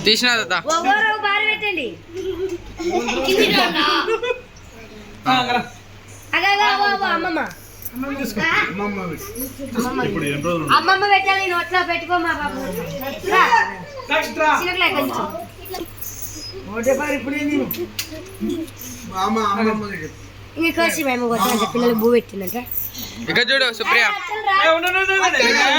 తీసిన పెట్టండి అమ్మమ్మ పెట్టాలి నోట్లో పెట్టుకోమా బాబు ఇంకా కలిసి మేము పిల్లలు బూ పెట్టిందంట ఇక చూడు సుప్రియ